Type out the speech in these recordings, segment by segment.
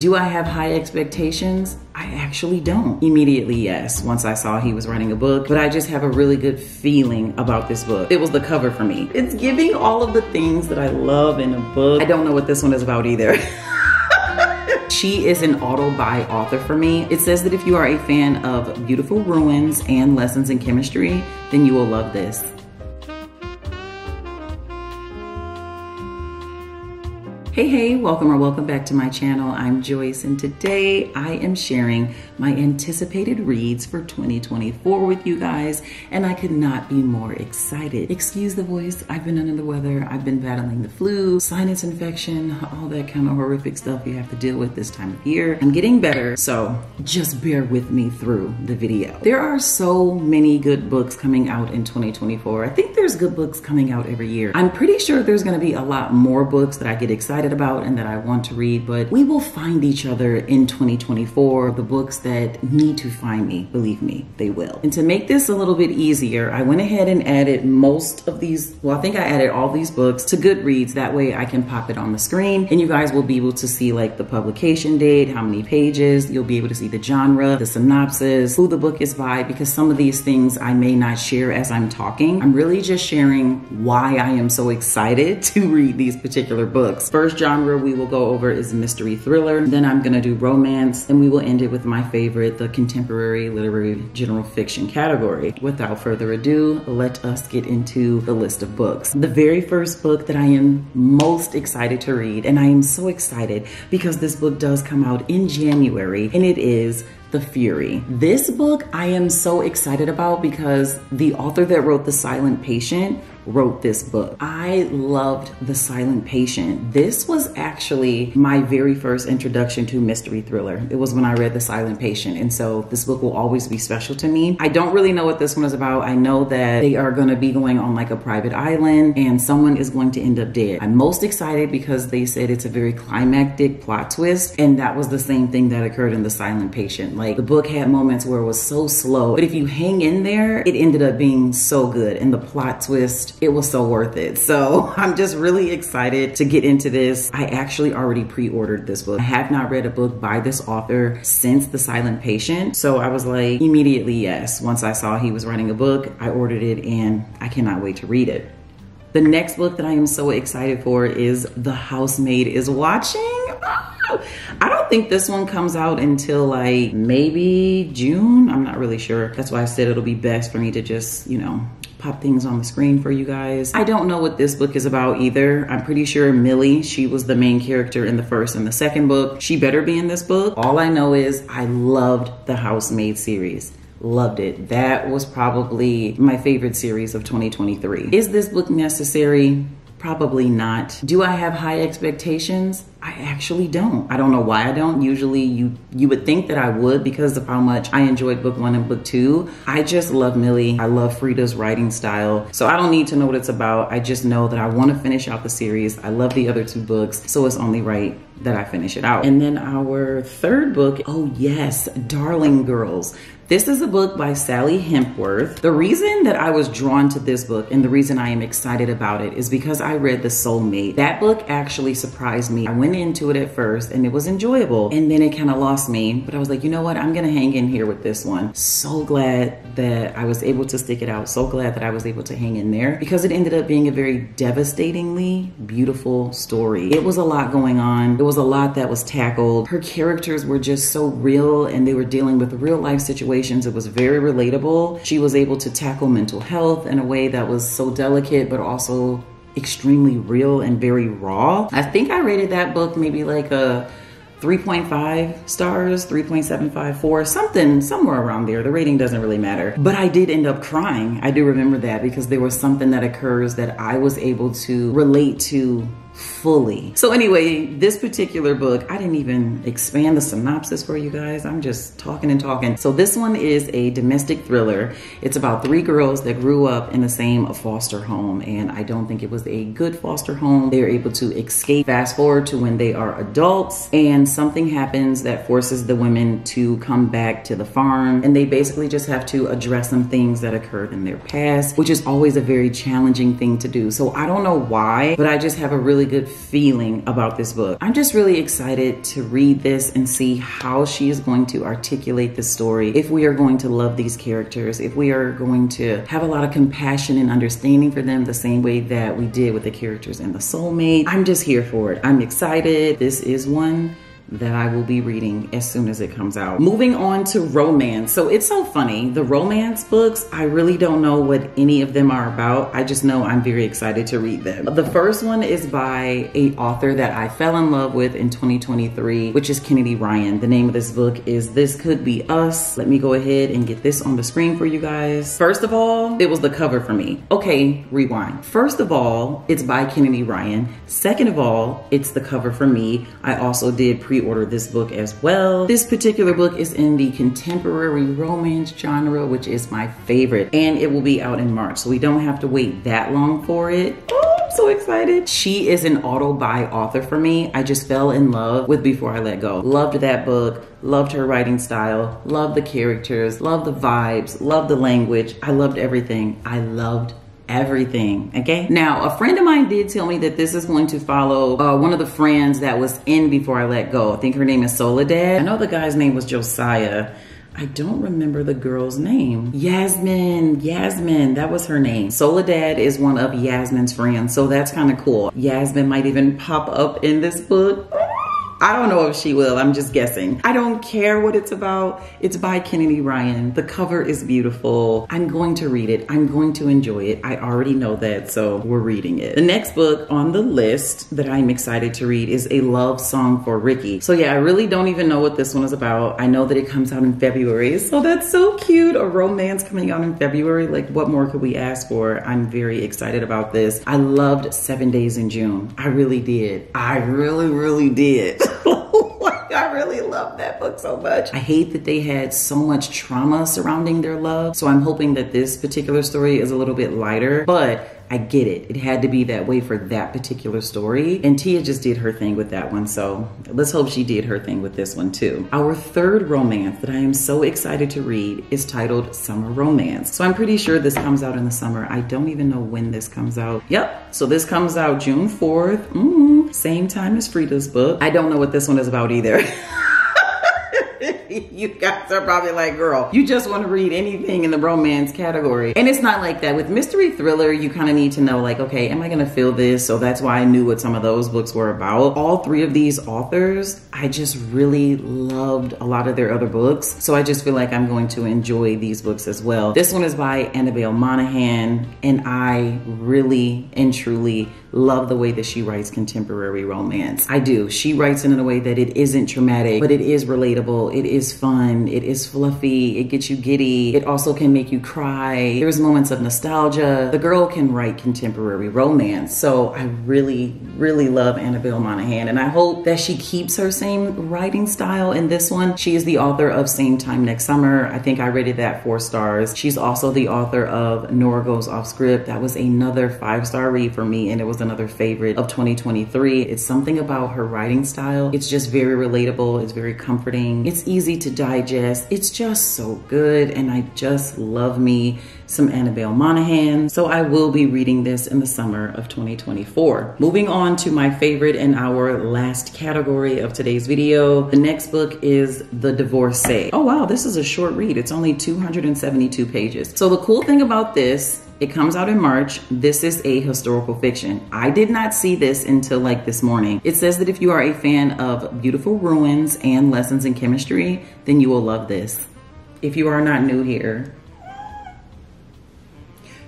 Do I have high expectations? I actually don't. Immediately, yes, once I saw he was writing a book, but I just have a really good feeling about this book. It was the cover for me. It's giving all of the things that I love in a book. I don't know what this one is about either. She is an auto-buy author for me. It says that if you are a fan of beautiful ruins and lessons in chemistry, then you will love this. Hey, welcome back to my channel. I'm Joyce, and today I am sharing my anticipated reads for 2024 with you guys, and I could not be more excited. Excuse the voice, I've been under the weather. I've been battling the flu, sinus infection, all that kind of horrific stuff you have to deal with this time of year. I'm getting better, so just bear with me through the video. There are so many good books coming out in 2024. I think there's good books coming out every year. I'm pretty sure there's gonna be a lot more books that I get excited about and that I want to read, but we will find each other in 2024. The books that need to find me, believe me, they will. And to make this a little bit easier, I went ahead and added most of these, well, I think I added all these books to Goodreads. That way I can pop it on the screen and you guys will be able to see like the publication date, how many pages, you'll be able to see the genre, the synopsis, who the book is by, because some of these things I may not share as I'm talking. I'm really just sharing why I am so excited to read these particular books. First genre we will go over is mystery thriller. Then I'm gonna do romance, and we will end it with my favorite, the contemporary literary general fiction category. Without further ado, let us get into the list of books. The very first book that I am most excited to read, and I am so excited because this book does come out in January, and it is The Fury. This book I am so excited about because the author that wrote The Silent Patient wrote this book. I loved The Silent Patient. This was actually my very first introduction to mystery thriller. It was when I read The Silent Patient, and so this book will always be special to me. I don't really know what this one is about. I know that they are gonna be going on like a private island and someone is going to end up dead. I'm most excited because they said it's a very climactic plot twist, and that was the same thing that occurred in The Silent Patient. Like, the book had moments where it was so slow, but if you hang in there, it ended up being so good, and the plot twist, it was so worth it. So I'm just really excited to get into this. I actually already pre-ordered this book. I have not read a book by this author since The Silent Patient. So I was like, immediately yes. Once I saw he was writing a book, I ordered it and I cannot wait to read it. The next book that I am so excited for is The Housemaid is Watching. I don't think this one comes out until like maybe June. I'm not really sure. That's why I said it'll be best for me to just, you know, pop things on the screen for you guys. I don't know what this book is about either. I'm pretty sure Millie, she was the main character in the first and the second book. She better be in this book. All I know is I loved the Housemaid series. Loved it. That was probably my favorite series of 2023. Is this book necessary? Probably not. Do I have high expectations? I actually don't. I don't know why I don't. Usually you would think that I would because of how much I enjoyed book 1 and book 2. I just love Millie. I love Frida's writing style. So I don't need to know what it's about. I just know that I want to finish out the series. I love the other 2 books, so it's only right that I finish it out. And then our third book, oh yes, Darling Girls. This is a book by Sally Hempworth. The reason that I was drawn to this book and the reason I am excited about it is because I read The Soulmate. That book actually surprised me. I went into it at first and it was enjoyable, and then it kind of lost me, but I was like, you know what? I'm gonna hang in here with this one. So glad that I was able to stick it out. So glad that I was able to hang in there because it ended up being a very devastatingly beautiful story. It was a lot going on. There was a lot that was tackled. Her characters were just so real and they were dealing with real life situations. It was very relatable. She was able to tackle mental health in a way that was so delicate, but also extremely real and very raw. I think I rated that book maybe like a 3.5 stars, 3.754, something, somewhere around there. The rating doesn't really matter. But I did end up crying. I do remember that because there was something that occurs that I was able to relate to fully. So anyway, this particular book, I didn't even expand the synopsis for you guys. I'm just talking and talking. So this one is a domestic thriller. It's about 3 girls that grew up in the same foster home, and I don't think it was a good foster home. They're able to escape. Fast forward to when they are adults, and something happens that forces the women to come back to the farm, and they basically just have to address some things that occurred in their past, which is always a very challenging thing to do. So I don't know why, but I just have a really good feeling about this book. I'm just really excited to read this and see how she is going to articulate the story, if we are going to love these characters, if we are going to have a lot of compassion and understanding for them the same way that we did with the characters in The Soulmate. I'm just here for it. I'm excited. This is one that I will be reading as soon as it comes out. Moving on to romance. So it's so funny. The romance books, I really don't know what any of them are about. I just know I'm very excited to read them. The first one is by an author that I fell in love with in 2023, which is Kennedy Ryan. The name of this book is This Could Be Us. Let me go ahead and get this on the screen for you guys. First of all, it was the cover for me. Okay, rewind. First of all, it's by Kennedy Ryan. Second of all, it's the cover for me. I also did pre-order this book as well. This particular book is in the contemporary romance genre, which is my favorite, and it will be out in March, so we don't have to wait that long for it. Oh, I'm so excited. She is an auto-buy author for me. I just fell in love with Before I Let Go. Loved that book, loved her writing style, loved the characters, loved the vibes, loved the language. I loved everything. I loved everything. Okay, now a friend of mine did tell me that this is going to follow one of the friends that was in Before I Let Go. I think her name is Soledad. I know the guy's name was Josiah. I don't remember the girl's name. Yasmin, that was her name. Soledad is one of Yasmin's friends, so that's kind of cool. Yasmin might even pop up in this book. I don't know if she will, I'm just guessing. I don't care what it's about. It's by Kennedy Ryan. The cover is beautiful. I'm going to read it. I'm going to enjoy it. I already know that, so we're reading it. The next book on the list that I'm excited to read is A Love Song for Ricky. So yeah, I really don't even know what this one is about. I know that it comes out in February, so that's so cute. A romance coming out in February. Like, what more could we ask for? I'm very excited about this. I loved 7 Days in June. I really did. I really did. I really love that book so much. I hate that they had so much trauma surrounding their love. So I'm hoping that this particular story is a little bit lighter, but I get it. It had to be that way for that particular story. And Tia just did her thing with that one. So let's hope she did her thing with this one too. Our third romance that I am so excited to read is titled Summer Romance. So I'm pretty sure this comes out in the summer. I don't even know when this comes out. Yep. So this comes out June 4th. Same time as Frida's book. I don't know what this one is about either. You guys are probably like, girl, you just want to read anything in the romance category. And it's not like that. With mystery thriller, you kind of need to know, like, okay, am I going to feel this? So that's why I knew what some of those books were about. All three of these authors, I just really loved a lot of their other books. So I just feel like I'm going to enjoy these books as well. This one is by Annabelle Monaghan, and I really and truly love the way that she writes contemporary romance. I do. She writes it in a way that it isn't traumatic, but it is relatable. It is fun. It is fluffy. It gets you giddy. It also can make you cry. There's moments of nostalgia. The girl can write contemporary romance. So I really love Annabelle Monaghan, and I hope that she keeps her same writing style in this one. She is the author of Same Time Next Summer. I think I rated that 4 stars. She's also the author of Nora Goes Off Script. That was another 5-star read for me, and it was another favorite of 2023. It's something about her writing style. It's just very relatable. It's very comforting. It's easy to digest. It's just so good, and I just love me some Annabelle Monaghan. So I will be reading this in the summer of 2024. Moving on to my favorite and our last category of today's video. The next book is The Divorcee. Oh wow, this is a short read. It's only 272 pages. So the cool thing about this, it comes out in March. This is a historical fiction. I did not see this until like this morning. It says that if you are a fan of beautiful ruins and lessons in chemistry, then you will love this. If you are not new here,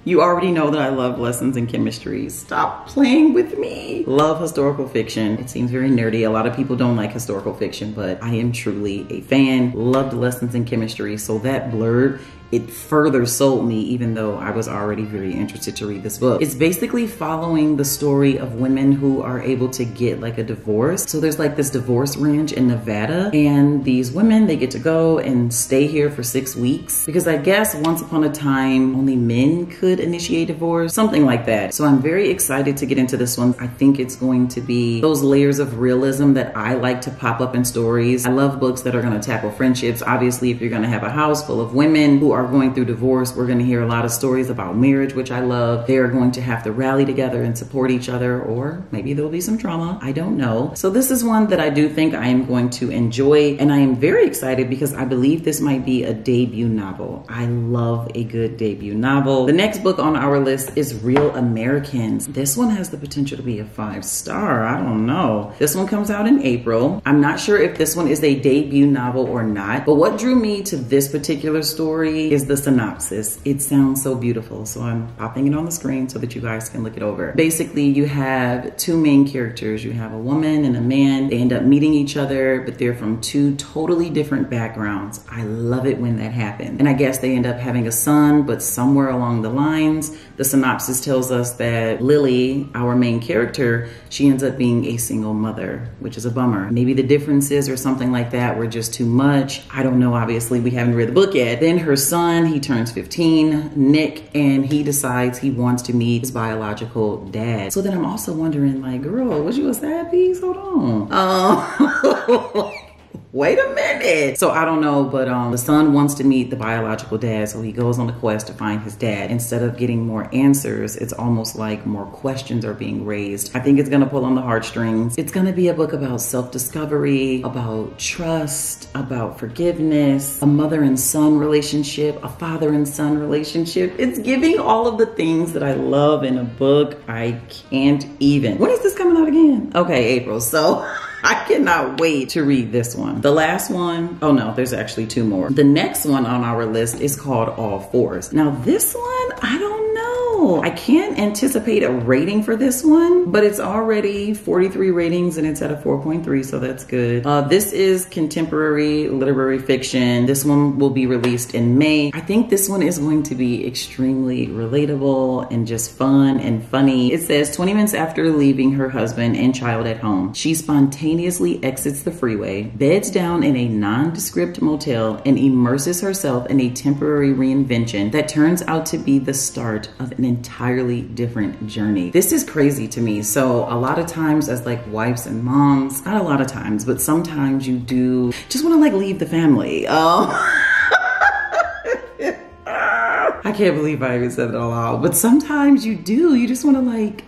you already know that I love lessons in chemistry. Stop playing with me. Love historical fiction. It seems very nerdy. A lot of people don't like historical fiction, but I am truly a fan. Loved lessons in chemistry. So that blurb, it further sold me, even though I was already very interested to read this book. It's basically following the story of women who are able to get like a divorce. So there's like this divorce ranch in Nevada, and these women, they get to go and stay here for 6 weeks because I guess once upon a time only men could initiate divorce, something like that. So I'm very excited to get into this one. I think it's going to be those layers of realism that I like to pop up in stories. I love books that are going to tackle friendships. Obviously, if you're going to have a house full of women who are going through divorce. We're going to hear a lot of stories about marriage, which I love. They are going to have to rally together and support each other, or maybe there'll be some drama. I don't know. So this is one that I do think I am going to enjoy, and I am very excited because I believe this might be a debut novel. I love a good debut novel. The next book on our list is Real Americans. This one has the potential to be a 5-star. I don't know. This one comes out in April. I'm not sure if this one is a debut novel or not, but what drew me to this particular story is the synopsis. It sounds so beautiful, so I'm popping it on the screen so that you guys can look it over. Basically, you have two main characters. You have a woman and a man. They end up meeting each other, but they're from two totally different backgrounds. I love it when that happens. And I guess they end up having a son, but somewhere along the lines, the synopsis tells us that Lily, our main character, she ends up being a single mother, which is a bummer. Maybe the differences or something like that were just too much. I don't know. Obviously, we haven't read the book yet. Then her son, he turns 15, Nick, and he decides he wants to meet his biological dad. So then I'm also wondering, like, girl, was you a sad piece? Hold on. Wait a minute. So I don't know, but the son wants to meet the biological dad, so he goes on a quest to find his dad. Instead of getting more answers, it's almost like more questions are being raised. I think it's gonna pull on the heartstrings. It's gonna be a book about self-discovery, about trust, about forgiveness, a mother and son relationship, a father and son relationship. It's giving all of the things that I love in a book. I can't even. When is this coming out again? Okay, April. So I cannot wait to read this one. The last one, oh no, there's actually two more. The next one on our list is called All Fours. Now this one, I don't know. I can't anticipate a rating for this one, but it's already 43 ratings and it's at a 4.3, so that's good. This is contemporary literary fiction. This one will be released in May. I think this one is going to be extremely relatable and just fun and funny. It says 20 minutes after leaving her husband and child at home, she spontaneously exits the freeway, beds down in a nondescript motel, and immerses herself in a temporary reinvention that turns out to be the start of an entirely different journey. This is crazy to me. So a lot of times as like wives and moms, not a lot of times, but sometimes you do just want to like leave the family. I can't believe I even said it all out, but sometimes you do. You just want to like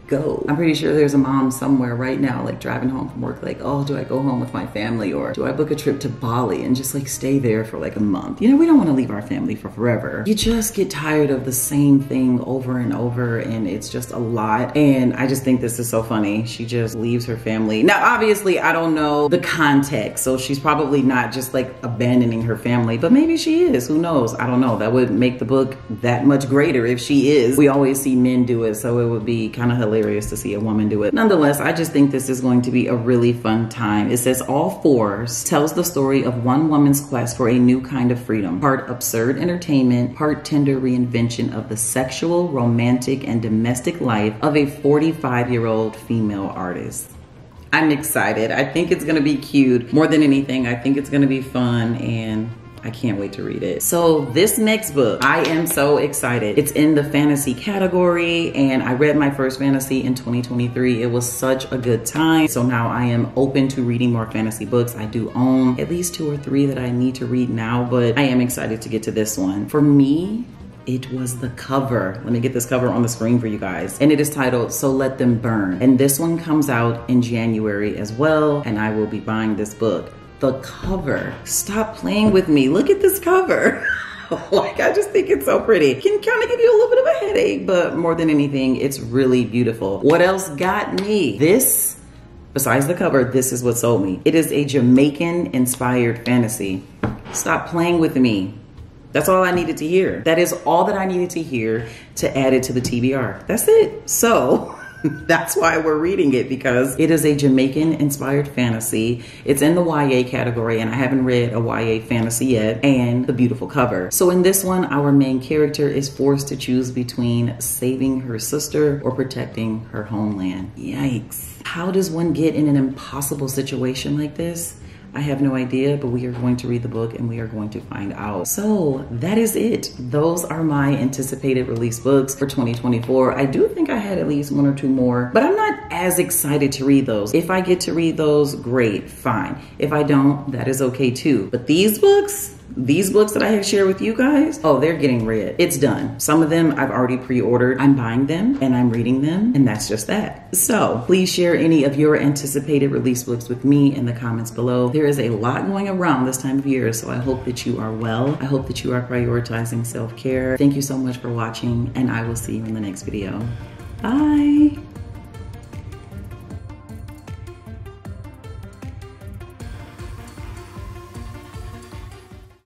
go. I'm pretty sure there's a mom somewhere right now like driving home from work like, oh, do I go home with my family or do I book a trip to Bali and just like stay there for like a month? You know, we don't want to leave our family for forever. You just get tired of the same thing over and over and it's just a lot. And I just think this is so funny. She just leaves her family. Now, obviously, I don't know the context, so she's probably not just like abandoning her family, but maybe she is. Who knows? I don't know. That would make the book that much greater if she is. We always see men do it, so it would be kind of hilarious to see a woman do it. Nonetheless, I just think this is going to be a really fun time. It says All Fours tells the story of one woman's quest for a new kind of freedom. Part absurd entertainment, part tender reinvention of the sexual, romantic, and domestic life of a 45-year-old female artist. I'm excited. I think it's gonna be cute. More than anything, I think it's gonna be fun and I can't wait to read it. So this next book, I am so excited. It's in the fantasy category and I read my first fantasy in 2023. It was such a good time. So now I am open to reading more fantasy books. I do own at least 2 or 3 that I need to read now, but I am excited to get to this one. For me, it was the cover. Let me get this cover on the screen for you guys. And it is titled So Let Them Burn. And this one comes out in January as well. And I will be buying this book. The cover, stop playing with me. Look at this cover. Like, I just think it's so pretty. It can kind of give you a little bit of a headache, but more than anything, it's really beautiful. What else got me? This, besides the cover, this is what sold me. It is a Jamaican inspired fantasy. Stop playing with me. That's all I needed to hear. That is all that I needed to hear to add it to the TBR. That's it. So that's why we're reading it, because it is a Jamaican inspired fantasy. It's in the YA category and I haven't read a YA fantasy yet, and the beautiful cover. So in this one, our main character is forced to choose between saving her sister or protecting her homeland. Yikes. How does one get in an impossible situation like this? I have no idea, but we are going to read the book and we are going to find out. So that is it. Those are my anticipated release books for 2024. I do think I had at least 1 or 2 more, but I'm not as excited to read those. If I get to read those, great, fine. If I don't, that is okay too. But these books that I have shared with you guys, oh, they're getting read. It's done. Some of them I've already pre-ordered. I'm buying them and I'm reading them, and that's just that. So please share any of your anticipated release books with me in the comments below. There is a lot going around this time of year, so I hope that you are well. I hope that you are prioritizing self-care. Thank you so much for watching, and I will see you in the next video. Bye.